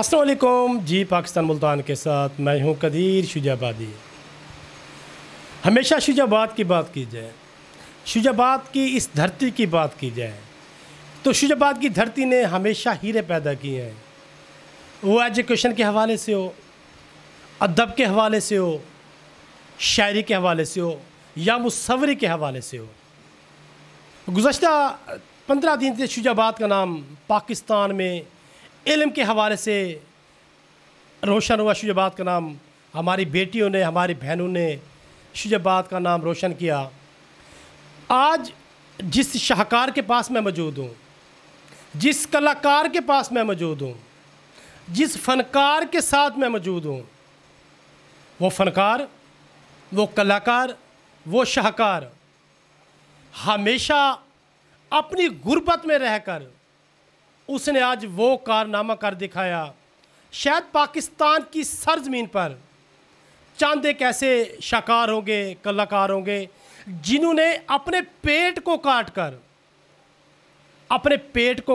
अस्सलाम वालेकुम जी। पाकिस्तान मुल्तान के साथ मैं हूँ कदीर शुजाबादी। हमेशा शुजाबाद की बात की जाए, शुजाबाद की इस धरती की बात की जाए तो शुजाबाद की धरती ने हमेशा हीरे पैदा किए हैं। वो एजुकेशन के हवाले से हो, अदब के हवाले से हो, शायरी के हवाले से हो या मुसव्वरी के हवाले से हो। गुज़श्ता 15 दिन से शुजाबाद का नाम पाकिस्तान में इल्म के हवाले से रोशन हुआ। शुजाबाद का नाम हमारी बेटियों ने, हमारी बहनों ने शुजाबाद का नाम रोशन किया। आज जिस शाहकार के पास मैं मौजूद हूँ, जिस कलाकार के पास मैं मौजूद हूँ, जिस फ़नकार के साथ मैं मौजूद हूँ, वो फ़नकार, वो कलाकार, वो शाहकार हमेशा अपनी गुर्बत में रहकर उसने आज वो कारनामा कर दिखाया। शायद पाकिस्तान की सरज़मीन पर चंद एक ऐसे शाहकार होंगे, कलाकार होंगे जिन्होंने अपने पेट को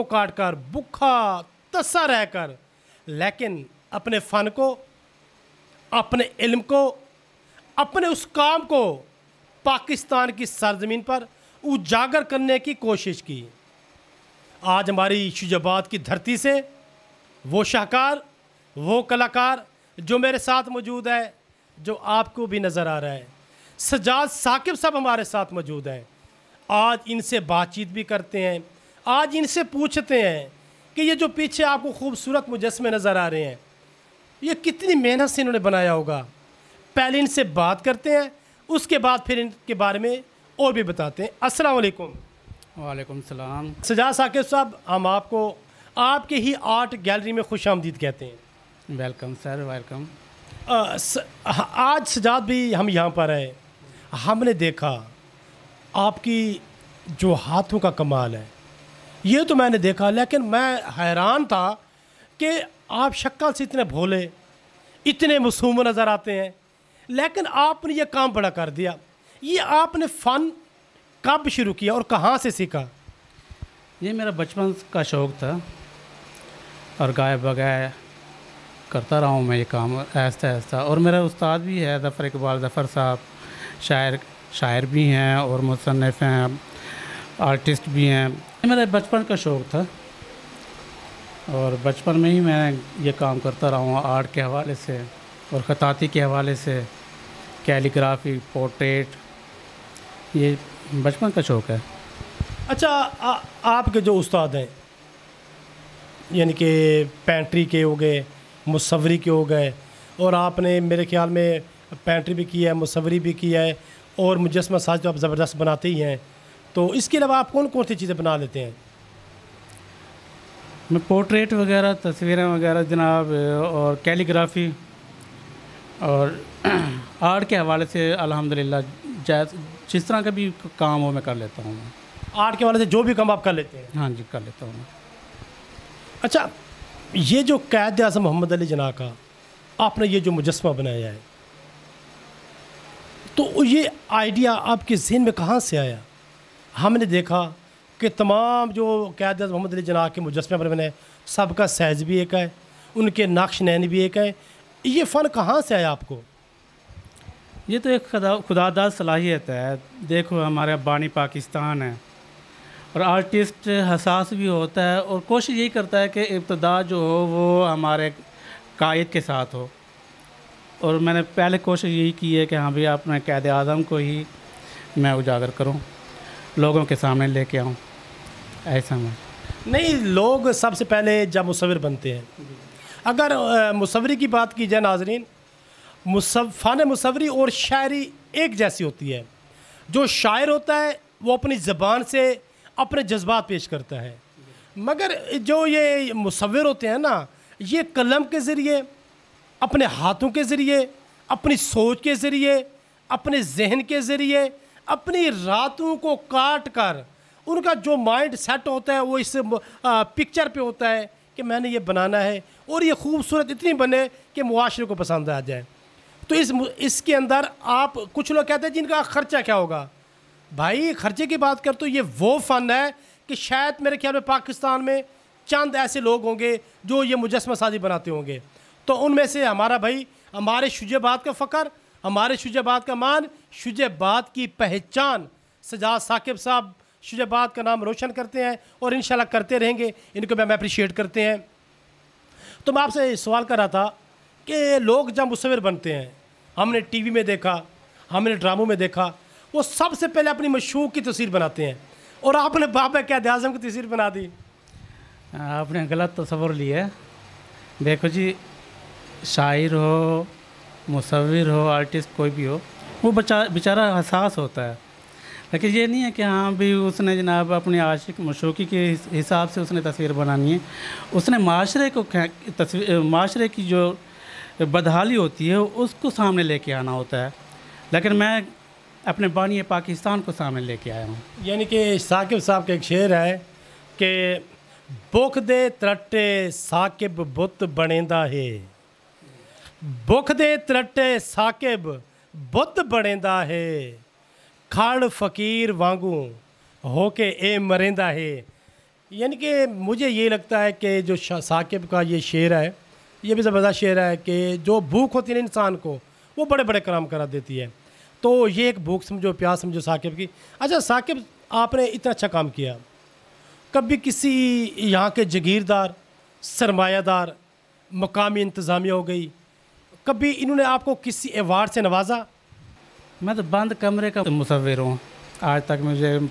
काट कर भूखा तस्सा रहकर, लेकिन अपने फ़न को, अपने इल्म को, अपने उस काम को पाकिस्तान की सरज़मीन पर उजागर करने की कोशिश की। आज हमारी शुजाबाद की धरती से वो शाहकार, वो कलाकार जो मेरे साथ मौजूद है, जो आपको भी नज़र आ रहा है, सजाद साकिब साहब हमारे साथ मौजूद हैं। आज इनसे बातचीत भी करते हैं, आज इनसे पूछते हैं कि ये जो पीछे आपको खूबसूरत मुजस्मे नज़र आ रहे हैं, ये कितनी मेहनत से इन्होंने बनाया होगा। पहले इनसे बात करते हैं, उसके बाद फिर इनके बारे में और भी बताते हैं। अस्सलाम वालेकुम। वालेकुम सलाम। सजाद साकिब साहब, हम आपको आपके ही आर्ट गैलरी में खुशामदीद कहते हैं। Welcome sir, welcome. आज सजाद भी हम यहाँ पर आए, हमने देखा आपकी जो हाथों का कमाल है, ये तो मैंने देखा, लेकिन मैं हैरान था कि आप शक्ल से इतने भोले, इतने मासूम नज़र आते हैं, लेकिन आपने ये काम बड़ा कर दिया। ये आपने फ़न कब शुरू किया और कहाँ से सीखा? ये मेरा बचपन का शौक़ था और गाय बगाए करता रहा हूँ मैं ये काम ऐसा ऐसा। और मेरा उस्ताद भी है ज़फ़र इकबाल ज़फ़र साहब, शायर भी हैं और मुसन्निफ़ हैं, आर्टिस्ट भी हैं। ये मेरा बचपन का शौक़ था और बचपन में ही मैं ये काम करता रहा हूँ आर्ट के हवाले से और ख़ताती के हवाले से, कैलीग्राफी, पोर्ट्रेट, ये बचपन का शौक़ है। अच्छा, आपके जो उस्ताद हैं, यानी कि पेंट्री के हो गए, मुसव्वरी के हो गए, और आपने मेरे ख़्याल में पेंट्री भी की है, मुसव्वरी भी की है और मुजस्मा साज तो आप ज़बरदस्त बनाते ही हैं, तो इसके अलावा आप कौन कौन सी चीज़ें बना लेते हैं? मैं पोर्ट्रेट वगैरह, तस्वीरें वगैरह जनाब, और कैलीग्राफी और आर्ट के हवाले से अल्हम्दुलिल्लाह जिस तरह का भी काम हो मैं कर लेता हूँ। आर्ट के हवाले से जो भी काम आप कर लेते हैं? हाँ जी, कर लेता हूँ। अच्छा, ये जो क़ायद आज़म मोहम्मद अली जिन्ना का आपने ये जो मुजस्मा बनाया है, तो ये आइडिया आपके ज़हन में कहाँ से आया? हमने देखा कि तमाम जो क़ायद आज़म मोहम्मद अली जिन्ना के मुजस्मे पर बने, सबका साइज़ भी एक है, उनके नक्श नैन भी एक है। ये फ़न कहाँ से आया आपको? ये तो एक खुदादाद सलाहियत है। देखो, हमारे बानी पाकिस्तान है और आर्टिस्ट हसास भी होता है और कोशिश यही करता है कि इब्तिदा जो हो वो हमारे कायद के साथ हो। और मैंने पहले कोशिश यही की है कि हाँ भाई, अपने क़ायद आज़म को ही मैं उजागर करूँ, लोगों के सामने लेके आऊँ। ऐसा मैं नहीं, लोग सबसे पहले जब मुसव्विर बनते हैं, अगर मुसव्वरी की बात की जाए नाज़रीन, फ़न मुसव्वरी और शायरी एक जैसी होती है। जो शायर होता है वो अपनी ज़बान से अपने जज्बात पेश करता है, मगर जो ये मुसव्विर होते हैं ना, ये कलम के ज़रिए, अपने हाथों के ज़रिए, अपनी सोच के ज़रिए, अपने जहन के ज़रिए, अपनी रातों को काट कर उनका जो माइंड सेट होता है वो इस पिक्चर पे होता है कि मैंने ये बनाना है और ये खूबसूरत इतनी बने कि मुआशरे को पसंद आ जाए। तो इसके अंदर आप, कुछ लोग कहते हैं जिनका ख़र्चा क्या होगा, भाई ख़र्चे की बात कर तो ये वो फ़न है कि शायद मेरे ख्याल में पाकिस्तान में चंद ऐसे लोग होंगे जो ये मुजस्समा साजी बनाते होंगे। तो उनमें से हमारा भाई, हमारे शुजाबाद का फ़ख्र, हमारे शुजाबाद का मान, शुजाबाद की पहचान सजाद साकिब साहब शुजाबाद का नाम रोशन करते हैं और इंशाल्लाह करते रहेंगे। इनको मैं अप्रिशिएट करते हैं। तो मैं आपसे सवाल कर रहा था कि लोग जब मुसव्विर बनते हैं, हमने टीवी में देखा, हमने ड्रामों में देखा, वो सबसे पहले अपनी मशहूक की तस्वीर बनाते हैं और आपने बाबा क़ायद आज़म की तस्वीर बना दी। आपने गलत तस्वर लिया है। देखो जी, शायर हो, मुसव्विर हो, आर्टिस्ट कोई भी हो, वो बेचारा हसास होता है। लेकिन ये नहीं है कि हाँ भी उसने जनाब अपनी आशिक मशूक़ी के हिसाब से उसने तस्वीर बनानी है। उसने माशरे को माशरे की जो बदहाली होती है उसको सामने लेके आना होता है। लेकिन मैं अपने बानी पाकिस्तान को सामने लेके आया हूँ। यानी कि साकिब साहब का एक शेर है कि भुख दे त्रट्टे साकिब बुत बनेंदा है, भुख दे त्रट्टे साकिब बुत बनेंदा है, खाड़ फ़कीर वांगू होके ए मरेंदा है। यानी कि मुझे ये लगता है कि जो साकिब का ये शेर है, ये भी ज़बरदस्त शेर है कि जो भूख होती है इंसान को, वो बड़े बड़े काम करा देती है। तो ये एक भूख समझो, प्यास समझो साकिब की। अच्छा साकिब, आपने इतना अच्छा काम किया, कभी किसी यहाँ के जागीरदार, सरमायादार, मकामी इंतज़ामिया हो गई, कभी इन्होंने आपको किसी अवार्ड से नवाजा? मैं तो बंद कमरे का मुसव्विर हूँ। आज तक मुझे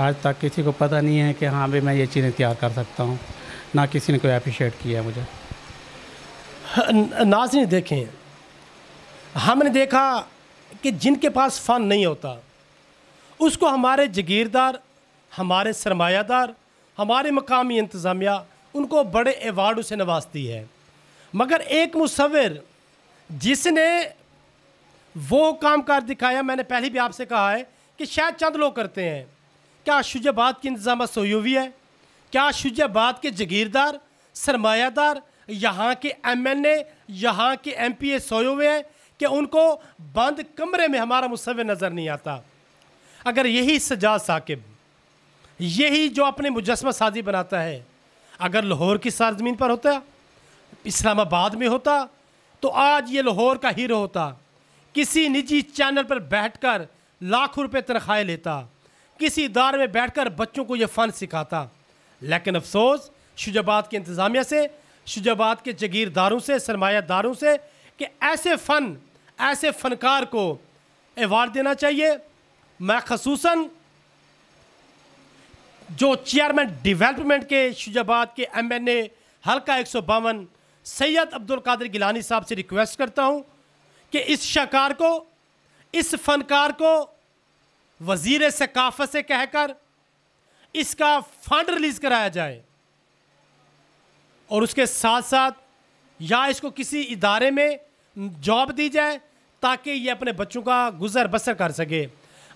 आज तक किसी को पता नहीं है कि हाँ भाई मैं ये चीज़ें तैयार कर सकता हूँ। ना किसी ने कोई अप्रिशिएट किया मुझे। नाज़रीन देखें, हमने देखा कि जिनके पास फ़न नहीं होता उसको हमारे जागीरदार, हमारे सरमायादार, हमारे मकामी इंतज़ामिया उनको बड़े एवार्डों से नवाजती है। मगर एक मुसव्विर जिसने वो काम कर दिखाया, मैंने पहले भी आपसे कहा है कि शायद चंद लोग करते हैं। क्या शुजाबाद की इंतज़ाम सोई हुई है? क्या शुजाबाद के जागीरदार, सरमायादार, यहाँ के MNA, यहाँ के MPA सोए हुए हैं कि उनको बंद कमरे में हमारा मुसव्विर नज़र नहीं आता? अगर यही सजाद साकिब, यही जो अपने मुजस्समा साजी बनाता है, अगर लाहौर की सरज़मीन पर होता, इस्लामाबाद में होता, तो आज ये लाहौर का हीरो होता, किसी निजी चैनल पर बैठकर लाखों रुपए तनख्वाहें लेता, किसी इदारे में बैठकर बच्चों को ये फ़न सिखाता। लेकिन अफसोस शुजाबाद के इंतज़ामिया से, शुजाबाद के जागीरदारों से, सरमायादारों से कि ऐसे फ़नकार को एवार्ड देना चाहिए। मैं ख़ुसूसन जो चेयरमैन डेवलपमेंट के शुजाबाद के MNA हल्का 152 सैयद अब्दुल कादिर गिलानी साहब से रिक्वेस्ट करता हूँ कि इस शाहकार को, इस फ़नकार को वज़ीर सकाफ़त से कहकर इसका फ़ंड रिलीज़ कराया जाए और उसके साथ साथ या इसको किसी इदारे में जॉब दी जाए ताकि ये अपने बच्चों का गुज़र बसर कर सके।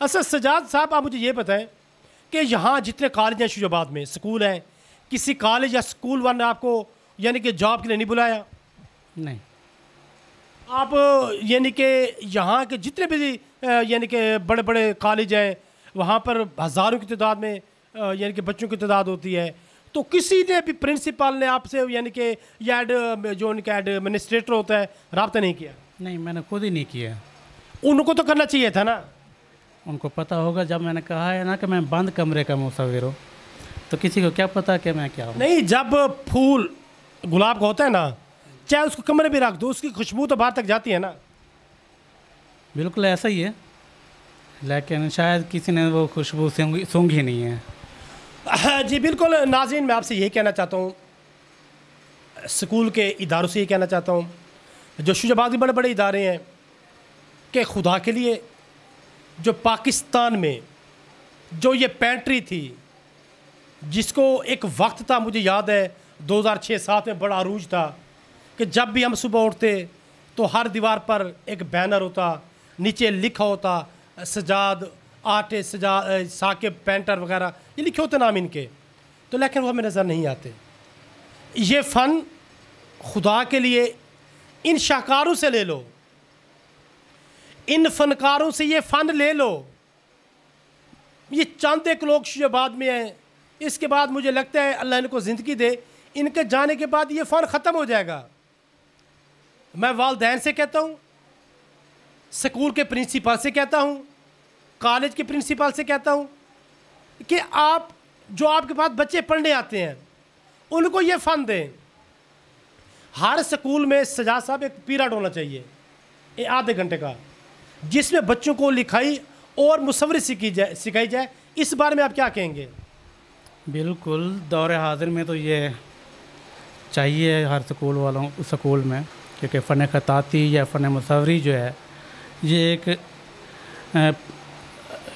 अच्छा सजाद साहब, आप मुझे ये बताएं कि यहाँ जितने कॉलेज हैं शुजाबाद में, स्कूल हैं, किसी कॉलेज या स्कूल वाले ने आपको यानी कि जॉब के लिए नहीं बुलाया? नहीं। आप यानी कि यहाँ के जितने भी यानी कि बड़े बड़े कॉलेज हैं, वहाँ पर हज़ारों की तादाद में यानी कि बच्चों की तादाद होती है, तो किसी ने भी प्रिंसिपल ने आपसे यानी कि या जो उनका एडमिनिस्ट्रेटर होता है रब्ता नहीं किया? नहीं, मैंने खुद ही नहीं किया। उनको तो करना चाहिए था ना। उनको पता होगा, जब मैंने कहा है ना कि मैं बंद कमरे का मुसव्विर हूँ, तो किसी को क्या पता कि मैं क्या हूँ। नहीं, जब फूल गुलाब का होता है ना, चाहे उसको कमरे में रख दो, उसकी खुशबू तो बाहर तक जाती है ना। बिल्कुल ऐसा ही है, लेकिन शायद किसी ने वो खुशबू सूंघी नहीं है। जी बिल्कुल नाज़रीन, मैं आपसे यही कहना चाहता हूँ, स्कूल के इदारों से ये कहना चाहता हूँ, जो शुजाबाद के बड़े बड़े इदारे हैं, कि खुदा के लिए जो पाकिस्तान में जो ये पेंट्री थी, जिसको एक वक्त था, मुझे याद है 2006-07 में बड़ा अरूज था कि जब भी हम सुबह उठते तो हर दीवार पर एक बैनर होता, नीचे लिखा होता सजाद आर्टिस्ट, सजाद साकिब पेंटर वगैरह, ये लिखे होते नाम इनके। तो लेकिन वो हमें नज़र नहीं आते। ये फ़न खुदा के लिए इन शाहकारों से ले लो, इन फ़नकारों से ये फ़न ले लो। ये चंद एक लोग शुजाबाद में हैं इसके बाद मुझे लगता है अल्लाह इनको ज़िंदगी दे, इनके जाने के बाद ये फ़न ख़त्म हो जाएगा। मैं वालिदैन से कहता हूँ, स्कूल के प्रिंसिपल से कहता हूँ, कॉलेज के प्रिंसिपल से कहता हूँ कि आप जो आपके पास बच्चे पढ़ने आते हैं उनको ये फ़न दें। हर स्कूल में सजाद साहब एक पीरियड होना चाहिए आधे घंटे का, जिसमें बच्चों को लिखाई और मुसव्वरी सिखाई जाए। इस बारे में आप क्या कहेंगे? बिल्कुल, दौर हाजिर में तो ये चाहिए हर स्कूल में, क्योंकि फ़न ख़ताती या फ़न मुसव्वरी जो है ये एक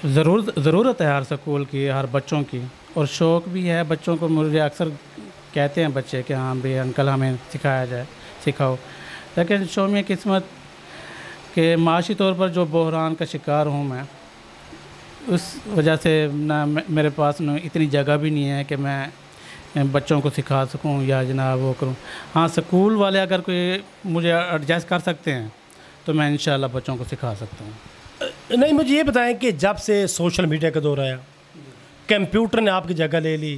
ज़रूरत है हर स्कूल की, हर बच्चों की, और शौक़ भी है बच्चों को। मुझे अक्सर कहते हैं बच्चे कि हाँ भाई अंकल हमें सिखाओ। लेकिन शौक़ किस्मत के माशी तौर पर जो बहरान का शिकार हूँ मैं, उस वजह से ना मेरे पास ना इतनी जगह भी नहीं है कि मैं बच्चों को सिखा सकूं या जनाब वो करूं। हाँ, स्कूल वाले अगर कोई मुझे एडजस्ट कर सकते हैं तो मैं इंशाल्लाह बच्चों को सिखा सकता हूं। नहीं, मुझे ये बताएं कि जब से सोशल मीडिया का दौर आया, कंप्यूटर ने आपकी जगह ले ली,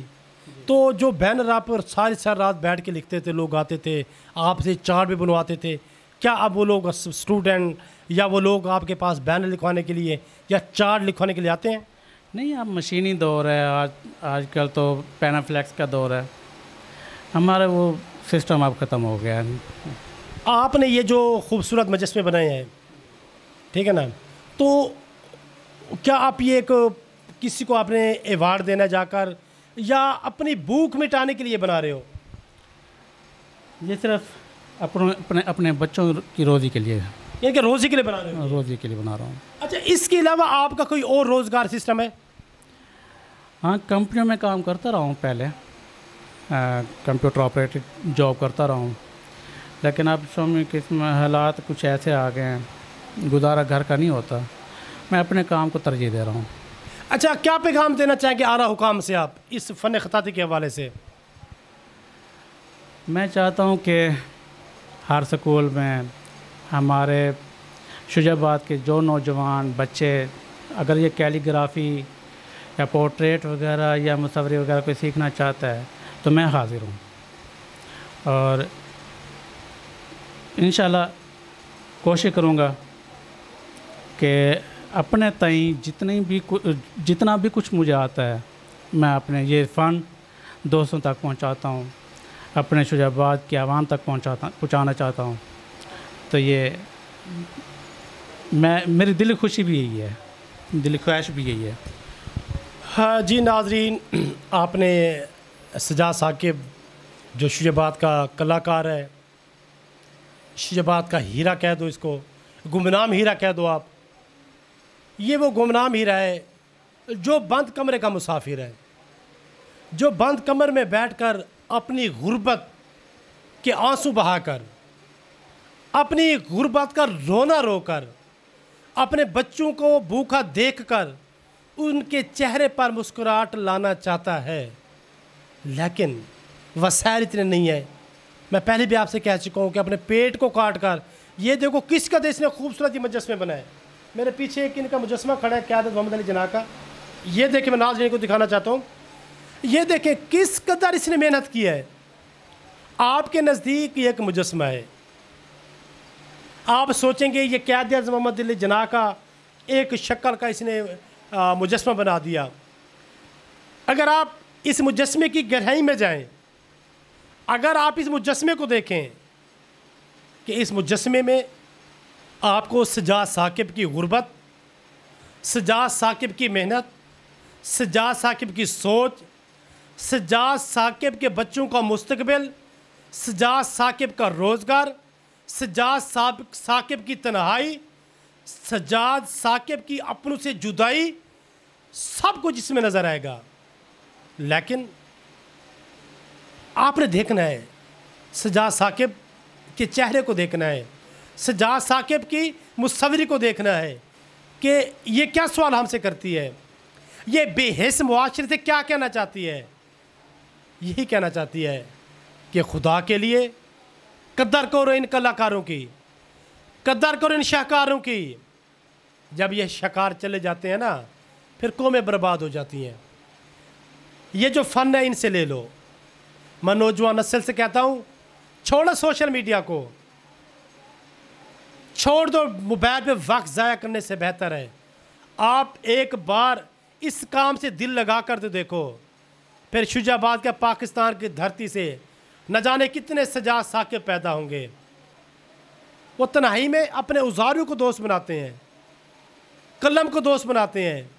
तो जो बैनर आप पर सारी रात बैठ के लिखते थे, लोग आते थे आपसे चार्ट भी बनवाते थे, क्या अब वो लोग स्टूडेंट या वो लोग आपके पास बैनर लिखवाने के लिए या चार्ट लिखवाने के लिए आते हैं? नहीं, अब मशीनी दौर है, आजकल तो पैनाफ्लेक्स का दौर है, हमारा वो सिस्टम अब ख़त्म हो गया है। आपने ये जो खूबसूरत मुजस्मे बनाए हैं, ठीक है ना, तो क्या आप ये एक किसी को आपने अवार्ड देना जाकर या अपनी भूख मिटाने के लिए बना रहे हो? ये सिर्फ अपने बच्चों की रोज़ी के लिए, यानी कि रोज़ी के लिए बना रहे हो? रोज़ी के लिए बना रहा हूँ। अच्छा, इसके अलावा आपका कोई और रोज़गार सिस्टम है? हाँ, कंपनियों में काम करता रहा हूँ पहले, कंप्यूटर ऑपरेटर जॉब करता रहा हूँ, लेकिन अब शौक़ किस्म हालात कुछ ऐसे आ गए हैं, गुजारा घर का नहीं होता, मैं अपने काम को तरजीह दे रहा हूँ। अच्छा, क्या पैगाम देना चाहेंगे आला हुकाम से आप इस फ़न ख़ताती के हवाले से? मैं चाहता हूँ कि हर स्कूल में हमारे शुजाबाद के जो नौजवान बच्चे अगर ये कैलीग्राफ़ी या पोर्ट्रेट वगैरह या मुसव्वरी वगैरह कोई सीखना चाहता है तो मैं हाज़िर हूँ, और इंशाल्लाह कोशिश करूँगा कि अपने तई जितना भी कुछ मुझे आता है मैं अपने ये फ़न दोस्तों तक पहुँचाता हूँ, अपने शुजाबाद की आवाम तक पहुँचाना चाहता हूँ। तो ये मेरी दिल खुशी भी यही है, दिल ख्वाहिश भी यही है। हाँ जी नाज़रीन, आपने सजाद साकिब जो शुजाबाद का कलाकार है, शुजाबाद का हीरा कह दो, इसको गुमनाम हीरा कह दो आप, ये वो गुमनाम हीरा है जो बंद कमरे का मुसाफिर है, जो बंद कमरे में बैठकर अपनी गुर्बत के आंसू बहाकर, अपनी गुर्बत का रोना रोकर, अपने बच्चों को भूखा देखकर उनके चेहरे पर मुस्कुराहट लाना चाहता है, लेकिन वसाइल इतने नहीं है। मैं पहले भी आपसे कह चुका हूँ कि अपने पेट को काट कर, ये देखो किस कदर इसने खूबसूरत मुजस्मे बनाए। मेरे पीछे एक इनका मुजस्मा खड़ा है क़यादत मोहम्मद अली जिन्ना का, ये देखें, मैं नाज़रीन को दिखाना चाहता हूँ, ये देखें किस कदर इसने मेहनत की है। आपके नज़दीक ये एक मुजस्मा है, आप सोचेंगे ये क़यादत मोहम्मद अली जिन्ना का एक शक्ल का इसने मुजस्मा बना दिया। अगर आप इस मुजस्मे की गहराई में जाएं, अगर आप इस मुजस्मे को देखें कि इस मुजस्मे में आपको सजाद साकिब की गुर्बत, सजाद साकिब की मेहनत, सजाद साकिब की सोच, सजाद साकिब के बच्चों का मुस्तकबिल, सजाद साकिब का रोज़गार, सजाद साकिब की तन्हाई, सजाद साकिब की अपनों से जुदाई, सब कुछ इसमें नज़र आएगा। लेकिन आपने देखना है, सजाद साकिब के चेहरे को देखना है, सजाद साकिब की मुसव्वरी को देखना है कि ये क्या सवाल हमसे करती है, ये बेहिस मुआशरे से क्या कहना चाहती है। यही कहना चाहती है कि खुदा के लिए कदर करो इन कलाकारों की, कदर करो इन शाहकारों की। जब ये शाहकार चले जाते हैं ना, फिर कौमें बर्बाद हो जाती हैं। ये जो फ़न है इनसे ले लो। मैं नौजवान नस्ल से कहता हूँ, छोड़ो सोशल मीडिया को, छोड़ दो। मोबाइल पे वक्त ज़ाया करने से बेहतर है आप एक बार इस काम से दिल लगा कर तो देखो, फिर शुजाबाद के पाकिस्तान की धरती से न जाने कितने सजाद साकिब पैदा होंगे। वो तन्हाई में अपने औजारों को दोस्त बनाते हैं, कलम को दोस्त बनाते हैं।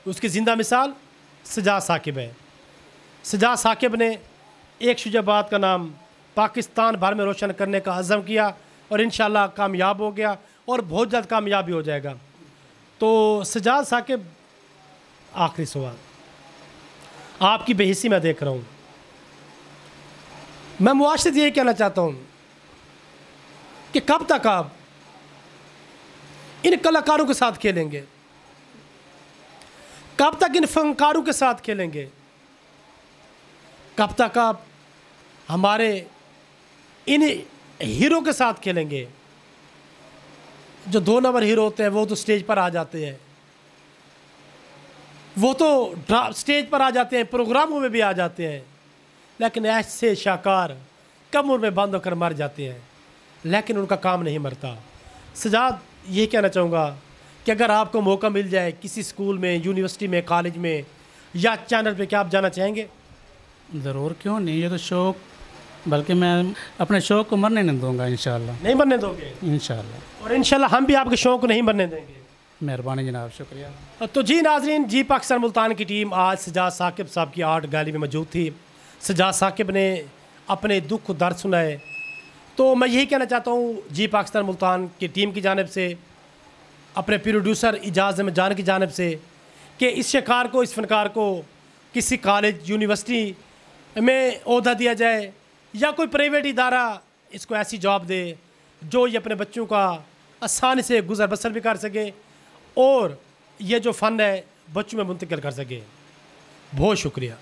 उसकी ज़िंदा मिसाल सजाद साकिब है। सजाद साकिब ने एक शुजाबाद का नाम पाकिस्तान भर में रोशन करने का अज़म किया और इंशाल्लाह कामयाब हो गया और बहुत जल्द कामयाब भी हो जाएगा। तो सजाद साकिब, आखिरी सवाल, आपकी बेहिसी मैं देख रहा हूँ। मैं मुआशरे से ये कहना चाहता हूँ कि कब तक आप इन कलाकारों के साथ खेलेंगे, कब तक इन फनकारों के साथ खेलेंगे, कब तक आप हमारे इन हीरो के साथ खेलेंगे। जो 2 नंबर हीरो होते हैं वो तो स्टेज पर आ जाते हैं, वो तो स्टेज पर आ जाते हैं, प्रोग्रामों में भी आ जाते हैं, लेकिन ऐसे शाकार कम उम्र में बंद होकर मर जाते हैं, लेकिन उनका काम नहीं मरता। सजाद, ये कहना चाहूँगा कि अगर आपको मौका मिल जाए किसी स्कूल में, यूनिवर्सिटी में, कॉलेज में या चैनल पे, क्या आप जाना चाहेंगे? ज़रूर, क्यों नहीं, ये तो शौक़, बल्कि मैं अपने शौक़ को मरने नहीं दूंगा इंशाल्लाह। नहीं मरने दोगे? इंशाल्लाह। और इंशाल्लाह हम भी आपके शौक़ को नहीं मरने देंगे। मेहरबानी जनाब, शुक्रिया। तो जी नाजरीन, जी पाकिस्तान मुल्तान की टीम आज सजाद साकिब साहब की आर्ट गैलरी में मौजूद थी। सजाद साकिब ने अपने दुख दर्द सुनाए। तो मैं यही कहना चाहता हूँ जी पाकिस्तान मुल्तान की टीम की जानिब से, अपने प्रोड्यूसर इजाज़ अहमद जान की जानिब से, कि इस शिकार को, इस फनकार को किसी कॉलेज, यूनिवर्सिटी में ओहदा दिया जाए या कोई प्राइवेट इदारा इसको ऐसी जॉब दे जो ये अपने बच्चों का आसानी से गुजर बसर भी कर सके और ये जो फ़न है बच्चों में मुंतकिल कर सके। बहुत शुक्रिया।